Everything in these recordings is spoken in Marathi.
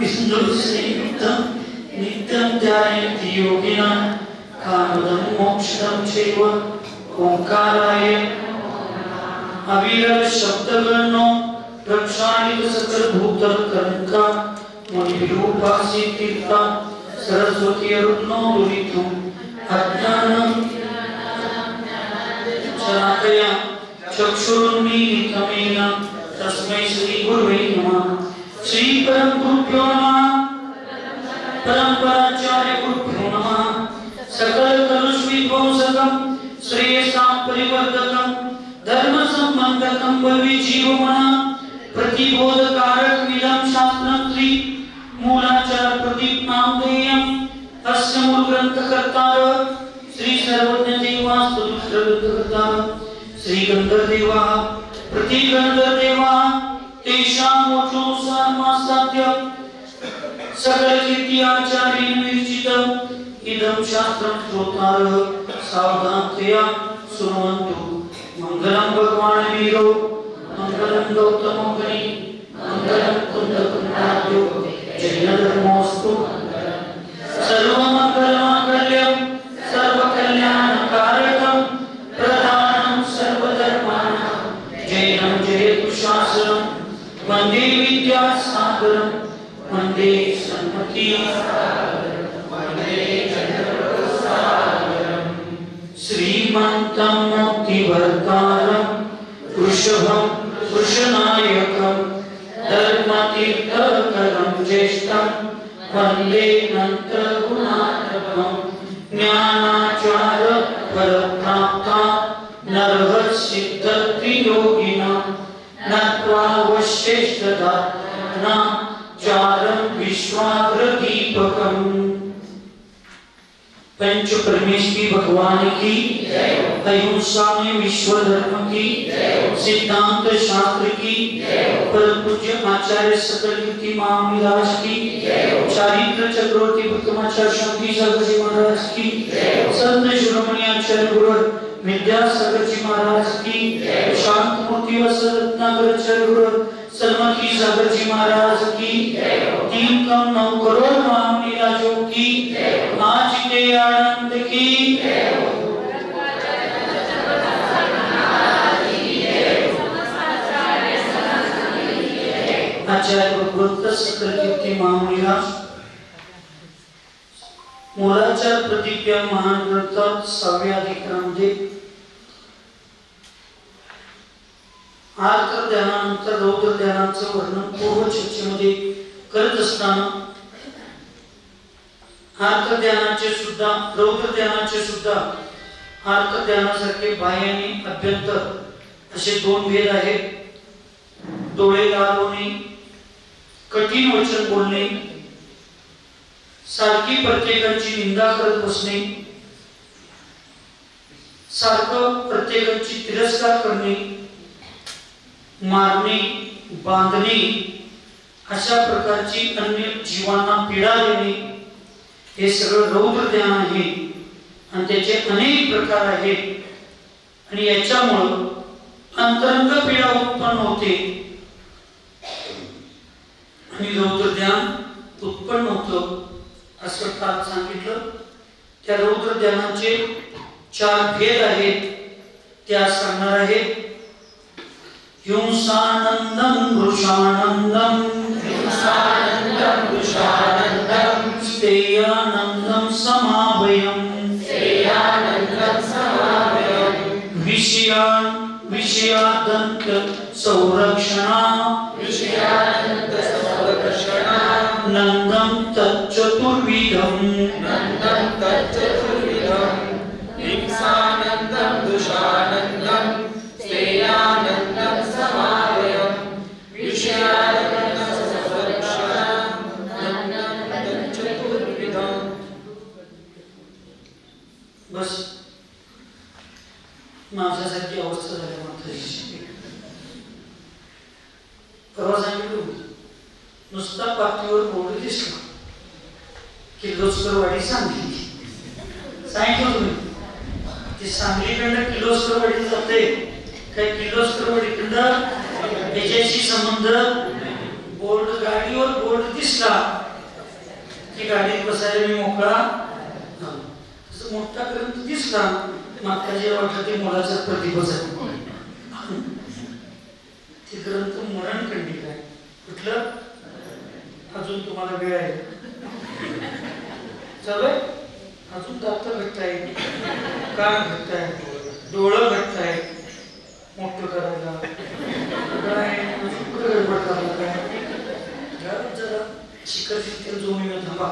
बिंदु सेवितं नित्यं ध्यायन्ति योगिनः कामदं मोक्षदं चैव ओंकाराय अविरल शब्दगणो रक्षाणि सकल भूतकर्णका मुनिरूपासि तीर्था सरस्वती अरुणो दुरितुम अज्ञानं चराकया चक्षुरुन्मीलितमेन तस्मै श्री गुरुवे नमः। श्री परम गुरुभ्यो नमः। परम्पराचार्य गुरुभ्यो नमः। सकल कलुषविध्वंसकं श्रेयसां परिवर्धकं धर्म संबंधकं भवि जीवमना प्रतिबोधकारक मिलं शास्त्रं श्री मूलाचार प्रदीप नामधेयम् अस्य मूल ग्रंथकर्तार श्री सर्वज्ञ देवा स्तुति ग्रंथकर्ता श्री गंधर्वदेवा प्रतिगंधर्वदेवा तेषां मोक्षोऽनुसार मासाद्य सकल कीर्ति आचार्येण विरचितम् इदं शास्त्रं श्रोतारः सावधानतया शृण्वन्तु। मंगलम भगवान वीरो मंगलम गौतमो मुनि मंगलम कुंद कुंडाब्जो जैन धर्मोस्तु सर्वमंगलमांगल्यं सर्वकल्याणकारकं प्रधानं सर्वधर्माणां जैनं जयतु शासनं वन्दे विद्यासागरं वन्दे सन्मति वन्दे चन्द्रप्रसादं श्रीमन्तं मुक्तिवर्तारं वृषभं वृषनायकं धर्मतीर्थकरं ज्येष्ठं वन्दे नन्तगुणार्णवं ज्ञानाचार परप्राप्ता नरहसिद्धत्रियोगिनां नत्वा वश्येष्ठदात्मना चारं विश्वाग्रदीपकम्। पंच परमेश्वरी भगवान की अहिंसा में विश्व धर्म की सिद्धांत शास्त्र की परम पूज्य आचार्य सकल कीर्ति महाविलास की चारित्र चक्रवर्ती भक्तमाचार्य शांति सागर जी महाराज की संत शिरोमणि आचार्य गुरु विद्यासागर जी महाराज की शांत मूर्ति वत्सल रत्नाकर आचार्य गुरु सन्मति सागर जी महाराज की 3 करोड़ महाविलासों की आज के आनंद की आचार्य भगवत सकल कीर्ति महाविलास मूलाचार प्रतिज्ञा महान ग्रंथ 6व्या अधिकरणामध्ये आर्त ध्यानानंतर रौद्र ध्यानाचं वर्णन पूर्व चर्चेमध्ये करत असताना आर्त ध्यानाचे सुद्धा रौद्र ध्यानाचे सुद्धा आर्त ध्यानासारखे बाह्य आणि अभ्यंतर असे 2 भेद आहेत। डोळे लाल होणे, कठीण वचन बोलणे, सारखी प्रत्येकाची निंदा करत बसणे, सारखं प्रत्येकाची तिरस्कार करणे, मारणे, बांधणे अशा प्रकारची अन्य जीवांना पीडा देणे हे सगळं रौद्र ध्यान आहे आणि त्याचे अनेक प्रकार आहेत आणि याच्यामुळे अंतरंग पीडा उत्पन्न होते आणि रौद्र ध्यान उत्पन्न होतं असं काल सांगितलं। त्या रौद्र ध्यानाचे 4 भेद आहेत त्या सांगणार आहेत। हिंसानंदं वृषानंदं स्थेयानंदं समाभयं विषयादंत संरक्षणा नंदं तच्चतुर्विधं हिंसानंदं वृषानंदं स्थेयानंदं समाभयं विषयादंत संरक्षणा नंदं तच्चतुर्विधं। बस माझ्यासारखी अवस्था झाली मात्र परवा सांगितलं नुसता पाठीवर बोर्ड दिसला किर्लोस्करवाडी सांगली सांगितलं तुम्ही ती सांगलीकडनं किर्लोस्करवाडी जाते काय किर्लोस्करवाडीकडनं याच्याशी संबंध बोर्ड गाडीवर बोर्ड दिसला की गाडीत बसायला मी मोकळा. तसं मोठा ग्रंथ दिसला मागच्या जे वाटलं ते मुलाचा प्रतिभच आहे. ते ग्रंथ मरण खंडित आहे. कुठलं? अजून तुम्हाला वेळ आहे चालू आहे. अजून दात घट्ट आहे, कान घट्ट आहे, डोळं घट्ट आहे, मोठं करायला काय गडबड करायला काय जरा शिखर शिखर जोमी थांबा.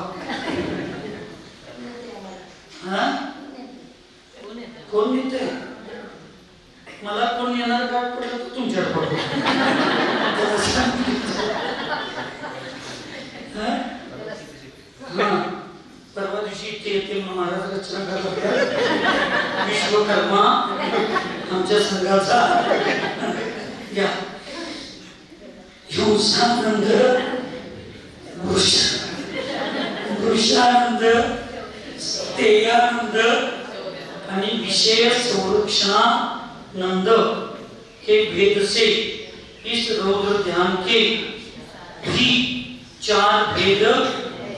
हा कोण नेते? मला कोण येणार काय पडलं तर तुमच्यावर पडतो. परवा दिवशी इथे येते म्हणून महाराज रचना करतात विश्वकर्मा आमच्या संघाचा या हिंसानंद वृषानंद तेयानंद आणि विषय संरक्षणानंद के भेद से इस रौद्र ध्यान के भी 4 भेद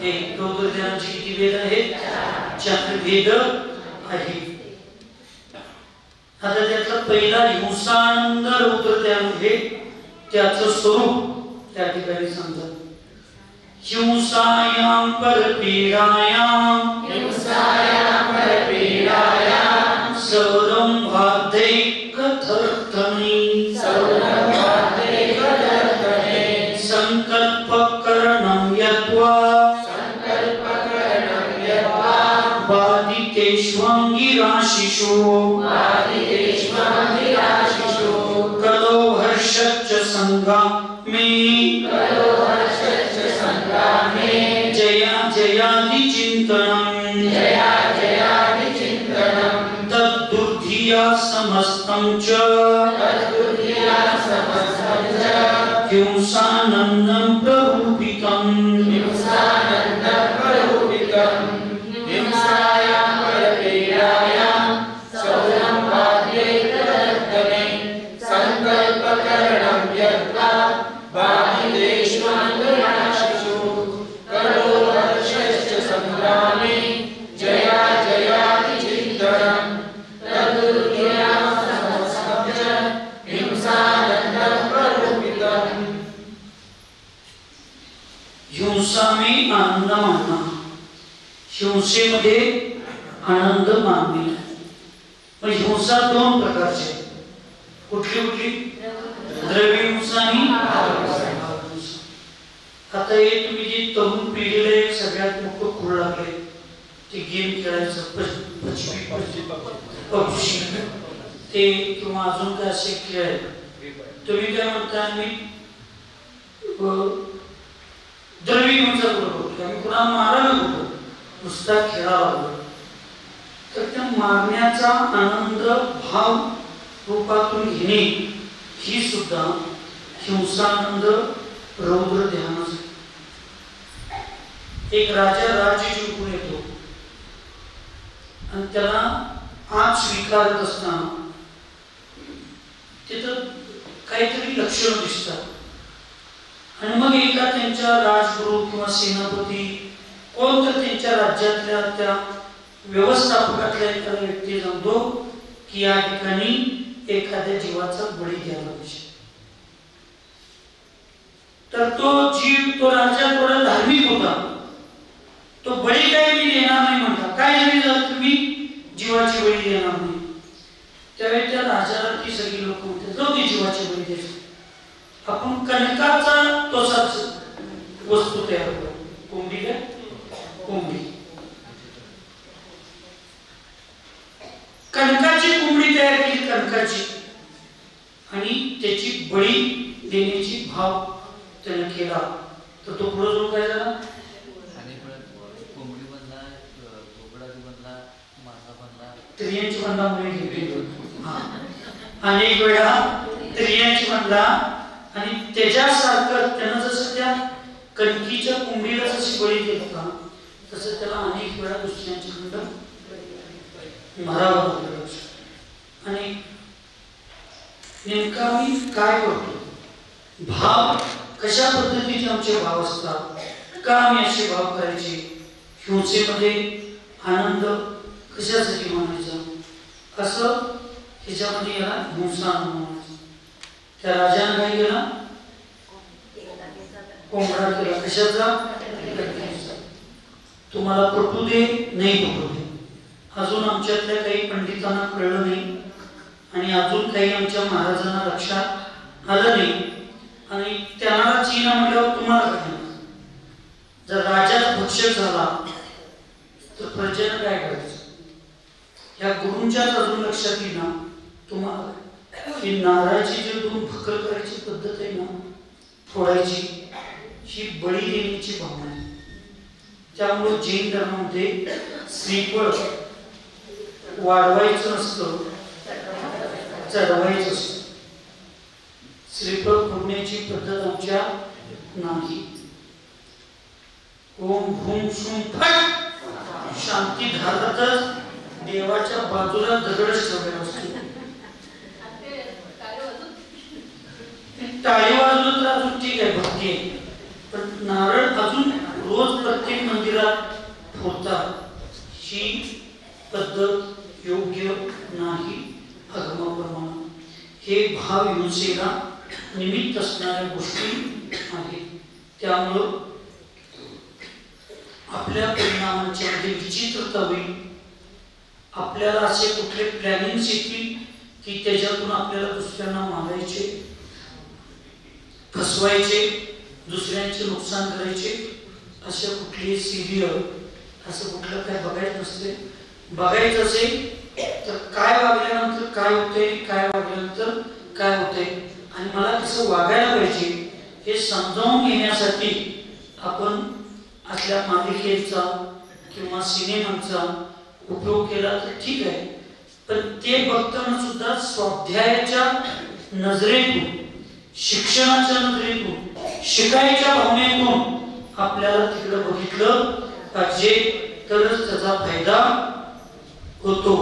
है. रौद्र ध्यानाचे किती भेद आहेत? 4 भेद आहेत. आता त्यातला पहिला हिंसानंद रौद्र ध्यान आहे. त्याचं स्वरूप त्या ठिकाणी समजा. हिंसायां परपीडायां सौरंभादे कथर्थने संकल्पकरणं यत्वा बाधितेष्वंगिराशिषु कलो हर्षच्च संग्रामे जया जयादि चिंतनम् तद्दुर्धिया समस्तं च हिंसानन्दं प्ररूपितम्. हिंसा में आनंद मानना. हिंसेमध्ये आनंद मानणे. पण हिंसा 2 प्रकारची आहे. कुठली कुठली? द्रव्य हिंसा आणि भाव हिंसा. आता हे तुम्ही जे तरुण पिढीला एक सगळ्यात मोठं खूळ लागले ते गेम खेळायचं पबजी ते किंवा अजून काय असे खेळ आहेत. तुम्ही काय म्हणता? मी द्रव्य हिंसा करतो, आम्ही कुणाला मारायला नको, नुसता खेळायला लागलो. तर त्या मारण्याचा आनंद भाव रूपातून घेणे ही सुद्धा हिंसानंद रौद्र ध्यानच. एक राजा राज्य जिंकून येतो आणि त्याला आज स्वीकारत असताना तिथं काहीतरी लक्षण दिसतात. आणि मग एका त्यांच्या राजगुरू किंवा सेनापती कोण तर त्यांच्या राज्यातल्या त्या व्यवस्थापकातल्या एखादा व्यक्ती सांगतो की या ठिकाणी एखाद्या जीवाचा बळी द्यायला पाहिजे. तर तो जीव, तो राजा थोडा धार्मिक होता. तो बळी काय मी देणार नाही म्हणता. काय जरी झालं तुम्ही जीवाची बळी देणार नाही. त्यावेळी त्या राजाला ती सगळी लोक म्हणतात जाऊ दे जीवाची बळी द्यायची. आपण कणकाचा तोसाच वस्तू तयार करू. कोंबडी काय? कोंबडी. कणकाची कोंबडी तयार केली, कणकाची, आणि त्याची बळी देण्याची भाव त्याने केला. तर तो पुढे जाऊन काय झाला? कोंबडी बनला, बोकडाची बनला, मासा बनला, स्त्रियांची बनला मुळे घेतली. अनेक वेळा स्त्रियांची बनला. आणि त्याच्यासारखं त्यानं जसं त्या कणकीच्या कोंबडीला जशी बळी देत होता तसं त्याला अनेक वेळा दुसऱ्यांची खंड मारावं लागलं. आणि नेमका मी काय करतो? भाव कशा पद्धतीचे आमचे भाव असतात का आम्ही असे भाव करायचे? हिंसेमध्ये आनंद कशासाठी मानायचा? असं ह्याच्यामध्ये याला हिंसा म्हणायचं. त्या राजाने काय केला? कोंबडा केला. कशाचा? तुम्हाला पटू दे नाही पटू दे. अजून आमच्यातल्या काही पंडितांना कळलं नाही आणि अजून काही आमच्या महाराजांना लक्षात आलं नाही आणि त्यांना चीना म्हटल्यावर तुम्हाला काय? जर राजाचा भक्षक झाला तर प्रजेनं काय करायचं? या गुरूंच्याच अजून लक्षात येईल ना तुम्हाला की नारळाची जी दोन भकर करायची पद्धत आहे ना, फोडायची, ही बळी देण्याची भावना आहे. त्यामुळे जैन धर्मामध्ये श्रीफळ वाढवायचं नसतं, चढवायचं असतं. श्रीफळ फोडण्याची पद्धत आमच्या नाही. ओम भूम शुम फट शांती धारतच देवाच्या बाजूला दगडच ठेवलेला असतो. टाळी वाजवलं तर अजून ठीक आहे, भक्ती आहे, पण नारळ अजून रोज प्रत्येक मंदिरात फोडतात. ही पद्धत योग्य नाही आगमाप्रमाणे. हे भाव हिंसेला निमित्त असणाऱ्या गोष्टी आहेत. त्यामुळं आपल्या परिणामांच्या मध्ये विचित्रता होईल. आपल्याला असे कुठले प्लॅनिंग्स येतील की त्याच्यातून आपल्याला दुसऱ्यांना मारायचे, फसवायचे, दुसऱ्यांचे नुकसान करायचे. अशा कुठली सिरियल असं कुठलं काय बघायचं नसते. बघायचं असेल तर काय वागल्यानंतर काय होते, काय वागल्यानंतर काय होते आणि मला कसं वागायला पाहिजे हे समजावून घेण्यासाठी आपण असल्या मालिकेचा किंवा सिनेमाचा उपयोग केला तर ठीक आहे. पण ते बघताना सुद्धा स्वाध्यायाच्या नजरेतून, शिक्षणाच्या नजरेतून, शिकायच्या भावनेतून आपल्याला तिकडे बघितलं पाहिजे, तरच त्याचा फायदा होतो.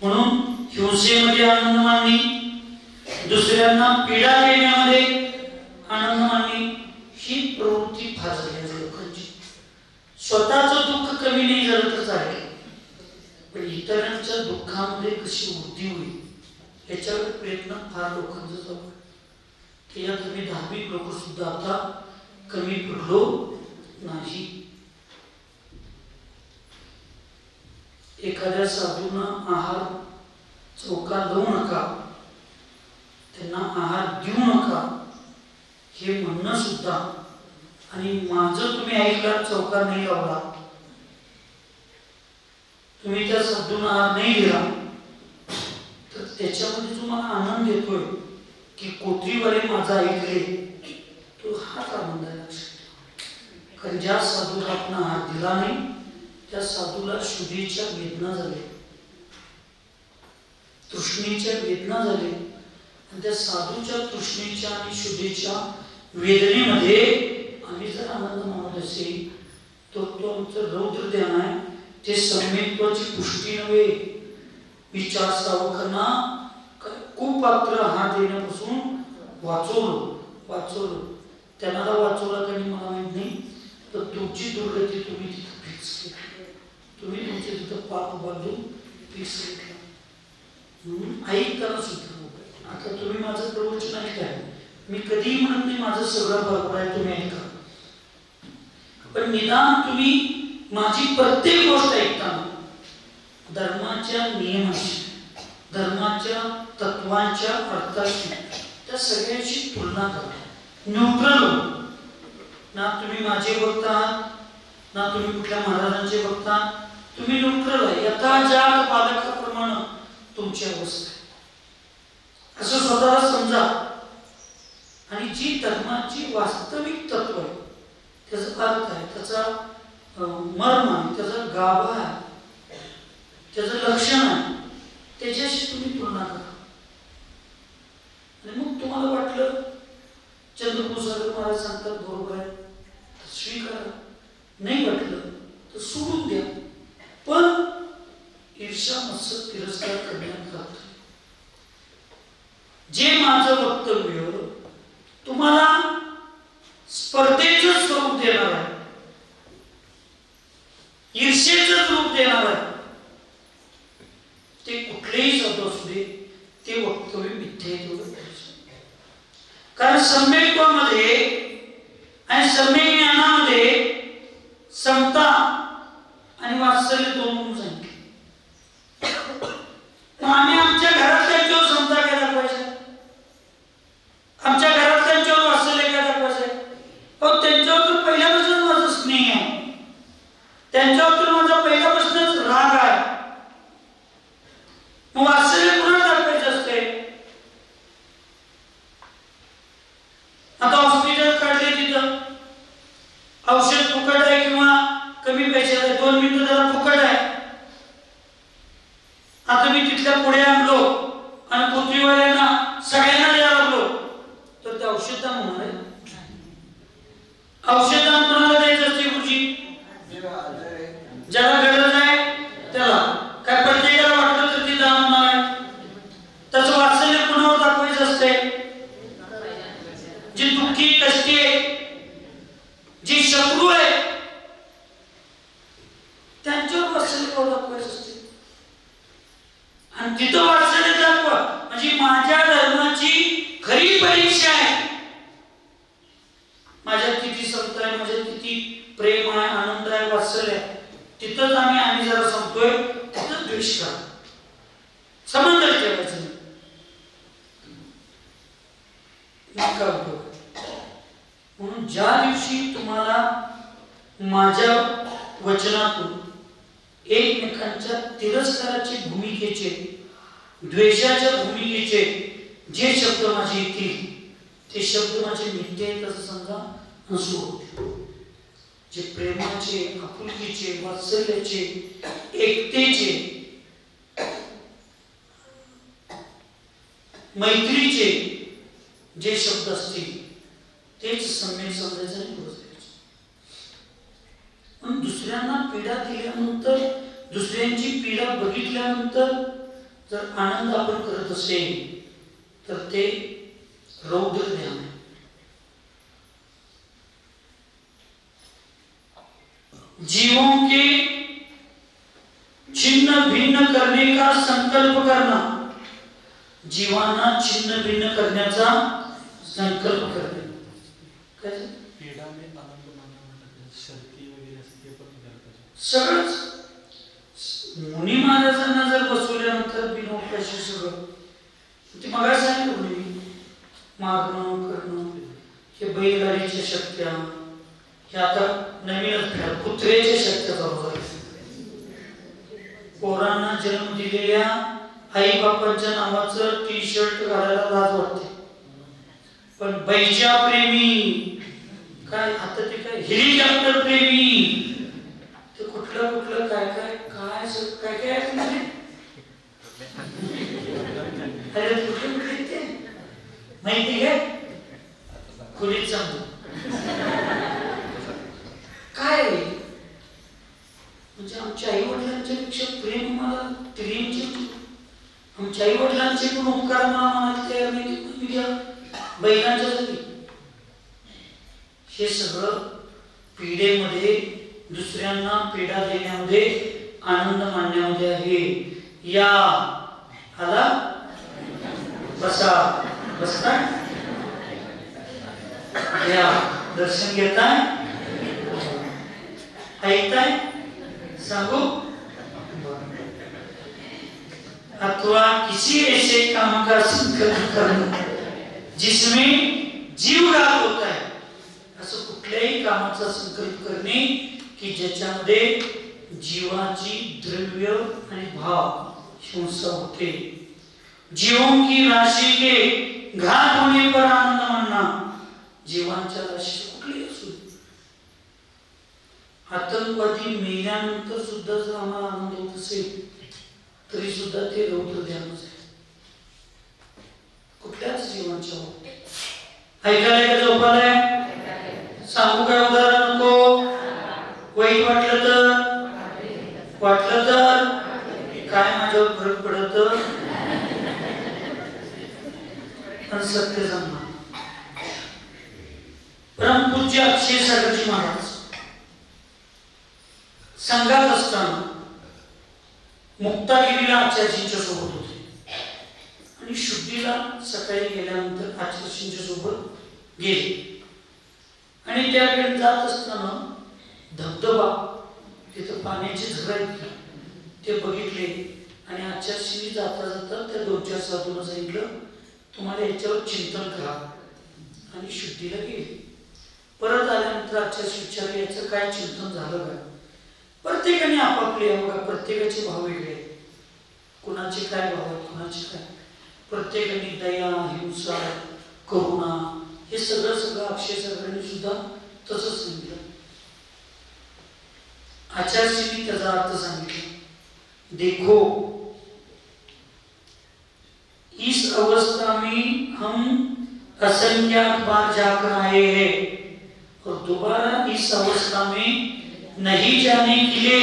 म्हणून हिंसेमध्ये आनंद मानणे, दुसऱ्यांना पीडा देण्यामध्ये आनंद मानणे ही प्रवृत्ती फार झाली आहे लोकांची. स्वतःचं दुःख कमी नाही झालं तर चालेल, पण इतरांच्या दुःखामध्ये कशी वृद्धी होईल याच्यावर प्रयत्न फार लोकांचा चालू आहे. त्याच्यात आम्ही धार्मिक लोक सुद्धा आता कमी पडलो नाही. एखाद्या साधूंना आहार चौका लावू नका, त्यांना आहार देऊ नका हे म्हणणं सुद्धा, आणि माझं तुम्ही ऐकला चौका नाही लावला, तुम्ही त्या साधूंना आहार नाही दिला, तर त्याच्यामध्ये तुम्हाला आनंद येतोय की कोठीवाले माझा ऐकले, तो हाच आनंद आहे. लक्षात. कारण ज्या साधूला आपण आहार दिला नाही त्या साधूला शुद्धीच्या वेदना झाल्या, तृष्णेच्या वेदना झाल्या, आणि त्या साधूच्या तृष्णेच्या आणि शुद्धीच्या वेदनेमध्ये आम्ही जर आनंद मानत असेल तर तो आमचं रौद्र ध्यान आहे. ते सम्यक्त्वाची पुष्टी नव्हे. विचार सावकांना कुपात्र आहार देण्यापासून वाचवलं. त्यांना वाचवला त्यांनी मला माहित नाही, तर तुमची दुर्गती तुम्ही तिथं फिक्स केली, तुम्ही तुमच्या तिथं पाप बांधून फिक्स केलं. म्हणून ऐकताना सुद्धा आता तुम्ही माझं प्रवचन ऐकाय, मी कधीही म्हणत नाही माझं सगळं बरोबर आहे तुम्ही ऐका, पण निदान तुम्ही माझी प्रत्येक गोष्ट ऐकताना धर्माच्या नियमाची, धर्माच्या तत्वांच्या अर्थाची त्या सगळ्यांची तुलना करा. न्यूट्रल ना तुम्ही माझे बघता ना तुम्ही कुठल्या महाराजांचे बघता, तुम्ही न्यूट्रल आहे. यथाजात बालकाप्रमाणे तुमची अवस्था आहे असं स्वतःला समजा. आणि जी धर्माची वास्तविक तत्व आहे, त्याचा अर्थ आहे, त्याचा मर्म आहे, त्याचा गाभा आहे, त्याचं लक्षण आहे, त्याच्याशी तुम्ही तुलना करा. आणि मग तुम्हाला वाटलं चंद्रपूर सागर महाराज सांगतात बरोबर आहे तर स्वीकारा, नाही वाटलं तर सोडून द्या. पण ईर्ष्या मत्सर तिरस्कार करण्यात जात. जे माझं वक्तव्य तुम्हाला स्पर्धेचं स्वरूप देणार आहे सम्यक्त्वामध्ये आणि सम्यक ज्ञानामध्ये समता आणि वात्सल्य दोन गुण सांगितले. आम्ही आमच्या घरात त्यांच्यावर समता काय दाखवायचं, आमच्या घरात त्यांच्यावर वात्सल्य काय दाखवायचं. त्यांच्यावर तर पहिल्यापासून माझं स्नेह आहे, त्यांच्यावर तर माझा पहिल्यापासूनच राग आहे. मग वात्सल्य कुणाला दाखवायचं असते. आता हॉस्पिटल काढले, तिथं औषध फुकट आहे किंवा कमी पैशात आहे, 2 मिनिटं जरा फुकट आहे. आता मी तिथल्या पुढे आणलो आणि पृथ्वीवाल्यांना सगळ्यांना द्यायला लागलो तर ते औषधदान होणार आहे. औषधदान कोणाला द्यायचं असते गुरुजी? ज्याला गरज आहे त्याला. काय प्रत्येकाला वाटलं तर ते दान होणार आहे. त्याचं वात्सल्य कोणावर दाखवायचं असते? जे दुःखी कष्टी आहे, जे शत्रू आहे त्यांच्यावर वात्सल्य दाखवायचं असते. आणि तिथं वात्सल्य दाखवा म्हणजे माझ्या धर्माची खरी परीक्षा आहे. माझ्यात किती समता आहे, माझ्यात किती प्रेम आहे, आनंद आहे, वात्सल्य आहे. तिथंच आम्ही जरा संपतोय, तिथंच द्वेष करा, संबंध ठेवायचं नाही. म्हणून ज्या दिवशी तुम्हाला माझ्या वचनातून एकमेकांच्या तिरस्काराचे भूमिकेचे, द्वेषाच्या भूमिकेचे जे शब्द माझे येतील ते शब्द माझे मिथ्या आहेत असं समजा, नसू होते. जे प्रेमाचे, आपुलकीचे, वात्सल्याचे, एकतेचे, मैत्रीचे जे शब्द असतील तेच सम्यक समजायचं आणि बोलायचं. पण दुसऱ्यांना पीडा दिल्यानंतर, दुसऱ्यांची पीडा बघितल्यानंतर जर आनंद आपण करत असेल तर ते रौद्र ज्ञान आहे. जीवों के छिन्न भिन्न करने का संकल्प करना, जीवांना छिन्न भिन्न करण्याचा संकल्प करणे. पीडा में आनंद मानना म्हणतात, शर्ती वगैरे असते पण करतात सगळंच. मुनी महाराजांना जर बसवल्यानंतर बिनोपाशी सगळं ते मग सांगितलं मुनी मारणं करणं, हे बैलगाडीच्या शक्त्या, हे आता नवीनच कुत्र्याच्या शक्त्या चालू झाल्या. पोरांना जन्म दिलेल्या आई बापांच्या नावाचं टी शर्ट घालायला लाज वाटते, पण बैजा प्रेमी काय, आता ते काय हेलिकॉप्टर प्रेमी, ते कुठलं कुठलं काय काय काय काय काय अरे कुठले कुठले ते माहिती आहे खोलीत सांगतो काय. म्हणजे आमच्या आई वडिलांच्या पेक्षा प्रेम मला त्रियांचे, आमच्या आई वडिलांचे पण उपकार मला म्हणायला तयार नाही बैलांच्या जाती. हे सगळं पीडेमध्ये, दुसऱ्यांना पीडा देण्यामध्ये, आनंद मानण्यामध्ये आहे. या आला बसा, बसताय, या दर्शन घेताय, ऐकताय, सांगू अथवा किसी ऐसे काम का संकल्प करना जिसमें जीव घात होता है, असं कुठल्याही कामाचा संकल्प करणे की ज्याच्यामध्ये जीवाची द्रव्य आणि भाव हिंसा होते. जीवों की राशि के घात होने पर आनंद मानना, जीवांच्या राशी कुठली असू, आतंकवादी मेल्यानंतर सुद्धा जर आम्हाला आनंद होत असेल तरी सुद्धा ते रौद्र ध्यानच आहे. कुठल्याच जीवांच्या होत ऐकायला का झोपायला सांगू काय उदाहरण नको. वाईट वाटलं तर काय माझ्यावर फरक पडत, सत्य सांगणार. परमपूज्य अक्षय सागरजी महाराज संघात असताना मुक्तागिरीला आचार्यजींच्या सोबत होते आणि शुद्धीला सकाळी गेल्यानंतर आचार्यजींच्या सोबत गेले आणि त्याकडे जात असताना धबधबा, तिथं पाण्याची झरा आहेत ते बघितले आणि आचार्यश्री जाता जाता त्या 2-4 साधूंना सांगितलं तुम्हाला याच्यावर चिंतन करा आणि शुद्धीला गेले. परत आल्यानंतर आचार्य विचारले याचं काय चिंतन झालं का? प्रत्येकाने आपापले, बघा प्रत्येकाचे भाव वेगळे आहेत, कुणाचे काय भाव आहेत, कुणाचे काय, प्रत्येकाने दया, हिंसा, करुणा हे सगळं अक्षय सगळ्यांनी सुद्धा तसंच सांगितलं. आचार्यश्रींनी त्याचा अर्थ सांगितला, देखो इस अवस्था में हम असंख्यात बार जाकर आए हैं और दोबारा इस अवस्था में नहीं जाने के लिए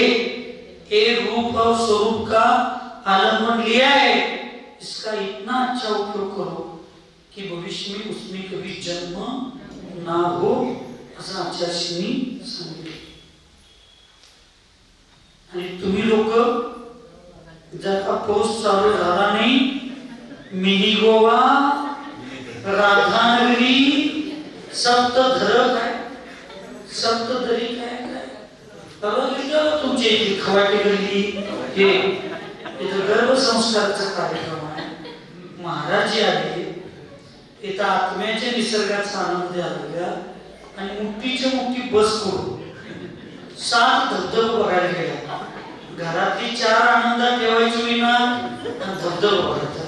एक रूप और स्वरूप का आलम्बन लिया है. इसका इतना अच्छा उपयोग करो कि भविष्य में उसमें कभी जन्म ना हो, असं आचार्यश्रींनी सांगितलं. आणि तुम्ही लोक जर का पाऊस चालू झाला नाही, मिनी गोवा, राधानगरी, सप्तधर काय, सप्तधरी काय काय बघितलं तुमच्या इथे खवाटी गल्ली, हे इथं गर्भसंस्काराचा कार्यक्रम आहे. महाराज जे आले इथं आत्म्याच्या निसर्गाचा आनंद घ्यायला आणि मोठीच्या मोठी बस करून 7 धबधबे बघायला गेला. घरातली 4 आनंदात ठेवायची विना आणि धबधबा बघायचा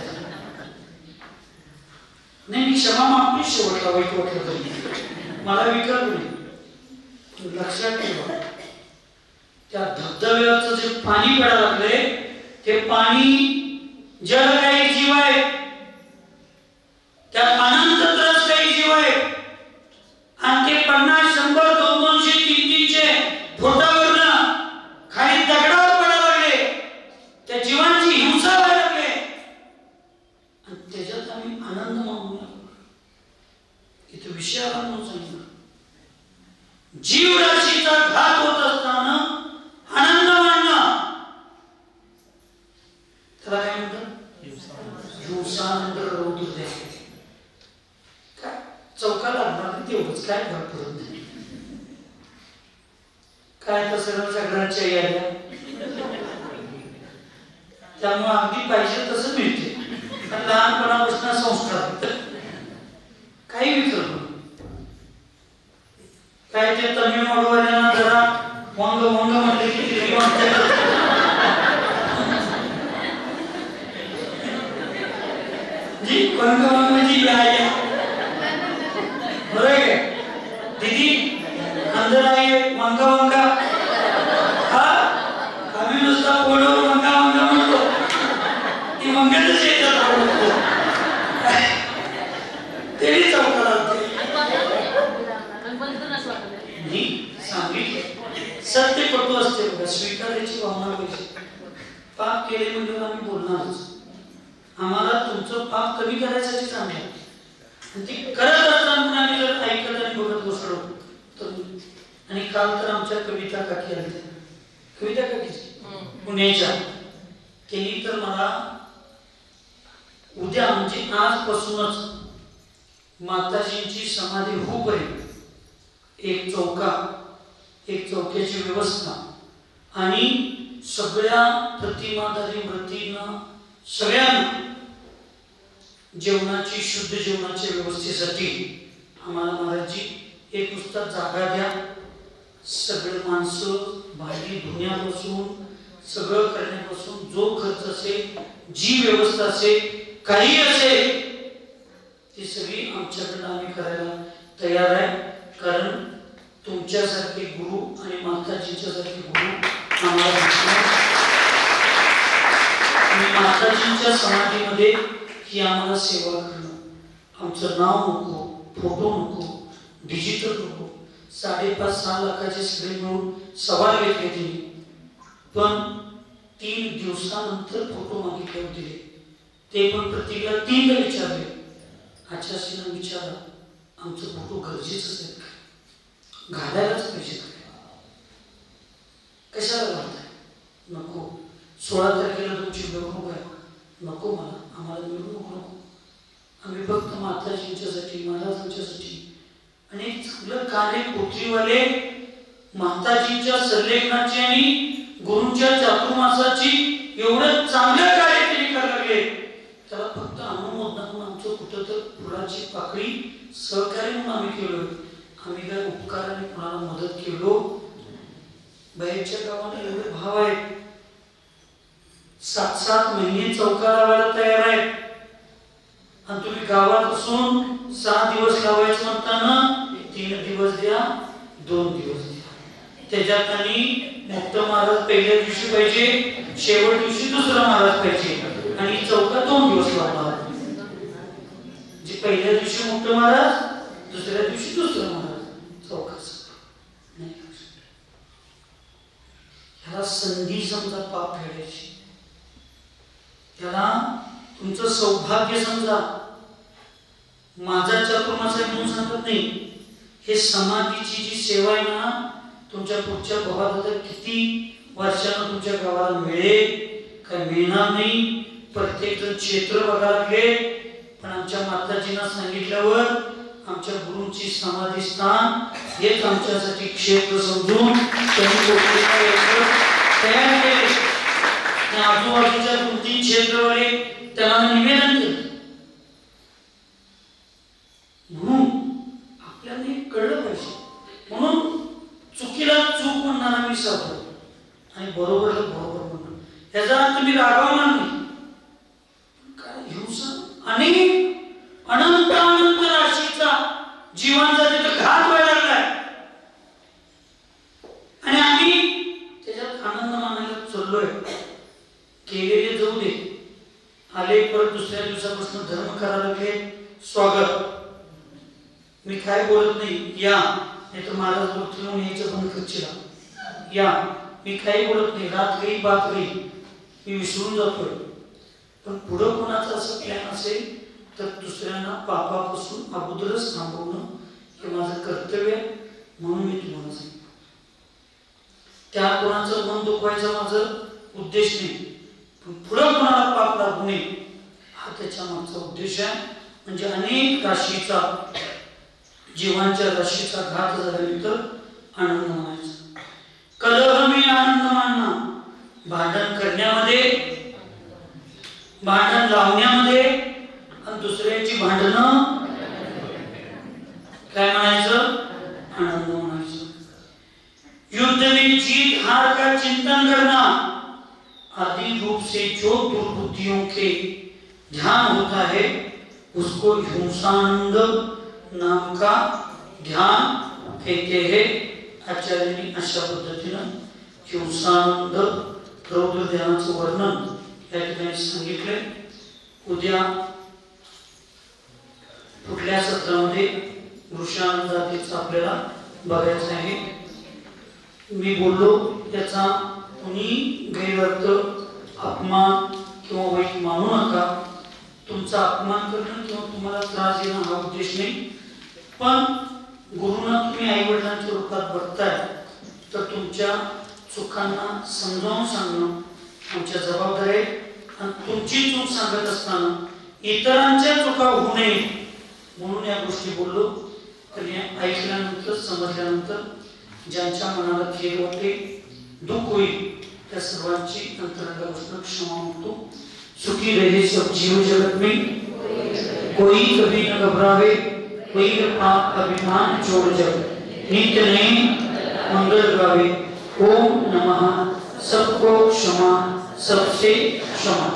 नाही. मी क्षमा मागतो शेवटला वाईट वाटलं तरी मला विकार नाही. लक्षात ठेवा त्या धबधब्याचं जे पाणी पडायला लागले ते पाणी जल काही जीव आहे, त्यात अनंत तरच काही जीव आहे आणि ते 50, 100, 200, 300 फुटावरनं खाली दगडावर पडायला लागले, त्या जीवांची हिंसा व्हायला लागले आणि त्याच्यात आम्ही आनंद मानू लागलो. इथे विषय आला म्हणून सांगितलं, जीवराशीचा घात होत असताना आनंद मानणं त्याला काय म्हणतात? हिंसानंद रौद्र द्या. काय चौकाला लागणार तेवढंच, काय फरक पडत नाही. काय तर सगळ्या घरांच्या याद्या, त्यामुळे अगदी पाहिजे तसं मिळते. लहानपणापासून संस्कार काही विचारतो काय ते तमिळनाडूवाल्यांना जरा वंग वंग म्हणले की जी वंग वंग जी आहे बरोबर आहे दीदी अंदर आइए वंगा वंगा. हा आम्ही नुसता पोळीवर वंगा वंगा म्हणतो, ती वंगातच येतात आवडतो तेही चौकाला सांगितले. सत्य कटू असते बघा, स्वीकारायची भावना पाहिजे. पाप केले म्हणजे आम्ही बोलणारच, आम्हाला तुमचं पाप कमी करायसाठी सांगणार. ते करत असताना आम्ही जर ऐकत आणि बघत बसलो तर. आणि काल तर आमच्या कविता काकी आल्या, कविता काकी पुण्याच्या, त्यांनी तर मला उद्या म्हणजे आजपासूनच माताजींची समाधी होईपर्यंत एक चौक्याची व्यवस्था आणि सगळ्या प्रतिमाधारी व्रतींना सगळ्यांना जेवणाची, शुद्ध जेवणाच्या व्यवस्थेसाठी आम्हाला महाराजजी एक नुसता जागा द्या, सगळे माणसं भांडी धुण्यापासून सगळं करण्यापासून जो खर्च असेल, जी व्यवस्था असेल, काही असेल ती सगळी आमच्याकडे आम्ही करायला तयार आहे. कारण तुमच्यासारखे गुरु आणि माताजींच्या सारखे गुरु आम्हाला माताजींच्या समाधीमध्ये ही आम्हाला सेवा करणं. आमचं नाव नको, फोटो नको, डिजिटल नको. 5.5-6 लाखाचे सगळे मिळून सवाल घेतले तिने, पण 3 दिवसानंतर फोटो मागितले होते. ते पण प्रत्येकाला 3दा विचारले. आचार्यश्रींना विचारलं आमचं फोटो गरजेचंच आहे का, घालायलाच पाहिजे कशाला घालताय? नको. 16 तारखेला तुमची मिरवणूक आहे, नको मला, आम्हाला मिरवणूक नको. आम्ही फक्त माताजींच्यासाठी, महाराजांच्यासाठी आणि चांगलं कार्य पृथ्वीवाले माताजींच्या संलेखनाची आणि गुरूंच्या चातुर्मासाची एवढं चांगलं कार्य त्यांनी करायला लागले. त्याला फक्त अनुमोदन म्हणून आमचं कुठं तर फुलाची पाकळी सहकार्य म्हणून आम्ही केलो. आम्ही काय उपकाराने कोणाला मदत केलो? बाहेरच्या गावाला एवढे भाव आहेत, 7-7 महिने चौका लावायला तयार आहेत, आणि तुम्ही गावात असून 6 दिवस लावायचं म्हणताना 3 दिवस द्या, 2 दिवस द्या. त्याच्यात आणि मुक्त महाराज पहिल्या दिवशी पाहिजे, शेवट दिवशी दुसरा महाराज पाहिजे, आणि चौका 2 दिवस लावणार. जे पहिल्या दिवशी मुक्त महाराज, दुसऱ्या दिवशी दुसरा महाराज, चौका नाही. ह्याला संधी समजा पाप फेडायची, त्याला तुमचं सौभाग्य समजा. माझा चातुर्मास आहे म्हणून सांगत नाही, हे समाधीची जी सेवा आहे ना, तुमच्या पुढच्या भावात किती वर्षांना तुमच्या गावाला मिळेल काय मिळणार नाही. प्रत्येक जण क्षेत्र बघायला लागले, पण आमच्या माताजींना सांगितल्यावर आमच्या गुरूंची समाधी स्थान हेच आमच्यासाठी क्षेत्र समजून त्यांनी तयार केले. आजूबाजूच्या 2-3 क्षेत्रवाले त्यांना निवेदन केलं. म्हणून आपल्याला कळलं पाहिजे. म्हणून चुकीला चूक म्हणणारा मी साधू आणि बरोबरला बरोबर म्हणणार, याचा अर्थ मी रागवणार नाही. काय हिंसा आणि अनंत अनंत राशीचा जीवांचा तिथे घात व्हायला लागलाय, आणि आम्ही त्याच्यात आनंद मानायला चाललोय. केलेले जाऊ दे, आले परत दुसऱ्या दिवसापासून धर्म करायला लागले, स्वागत. मी काय बोलत नाही, या नाही तर महाराज बोलतील म्हणून यायचं बंद करशील, या. मी काही बोलत नाही, रात गई बात गई, मी विसरून जातोय. पण पुढं कोणाचं असं प्लॅन असेल तर दुसऱ्यांना पापापासून अगोदरच थांबवणं हे माझं कर्तव्य आहे, म्हणून मी तुम्हाला सांगतो. त्या कोणाचं मन दुखवायचा माझं उद्देश नाही, पण पुढं कोणाला पाप लागू नये हा त्याच्या मागचा उद्देश आहे. म्हणजे अनेक राशीचा, जीवांच्या राशीचा घात झाल्यानंतर आनंद मानायचा. कलह मी आनंद मानना, भांडण करण्यामध्ये, भांडण लावण्यामध्ये आणि दुसऱ्याची भांडणं काय म्हणायचं? आनंद म्हणायचं. युद्ध में जीत हार का चिंतन करना, आदि रूप से जो दुर्बुद्धियों के ध्यान होता है उसको हिंसानंद नाम का ध्यान कहते हैं. आचार्यांनी अशा पद्धतीनं हिंसानंद रौद्र ध्यानाचं वर्णन या ठिकाणी सांगितलंय. उद्या कुठल्या सत्रामध्ये वृषानंदातीचं आपल्याला बघायचं आहे. मी बोललो त्याचा कुणी गैरअर्थ, अपमान किंवा वाईट मानू नका. तुमचा अपमान करणं किंवा तुम्हाला त्रास देणं हा उद्देश नाही. पण गुरुना तुम्ही आई वडिलांच्या रूपात बघताय तर तुमच्या चुकांना समजावून सांगणं आमच्या जबाबदारी आहे. आणि तुमची चूक सांगत असताना इतरांच्या चुका होऊ नये म्हणून या गोष्टी बोललो. तर या ऐकल्यानंतर, समजल्यानंतर ज्यांच्या मनाला खेद वाटे, दुःख होईल, त्या सर्वांची अंतरंगापासून क्षमा मागतो. सुखी रहे सब जीव जगत में, कोई कभी न घबरावे, कोई पाप अभिमान छोड़ जग, नित्य नए मंगल गावे. ओम नमः. सबको क्षमा, सबसे क्षमा.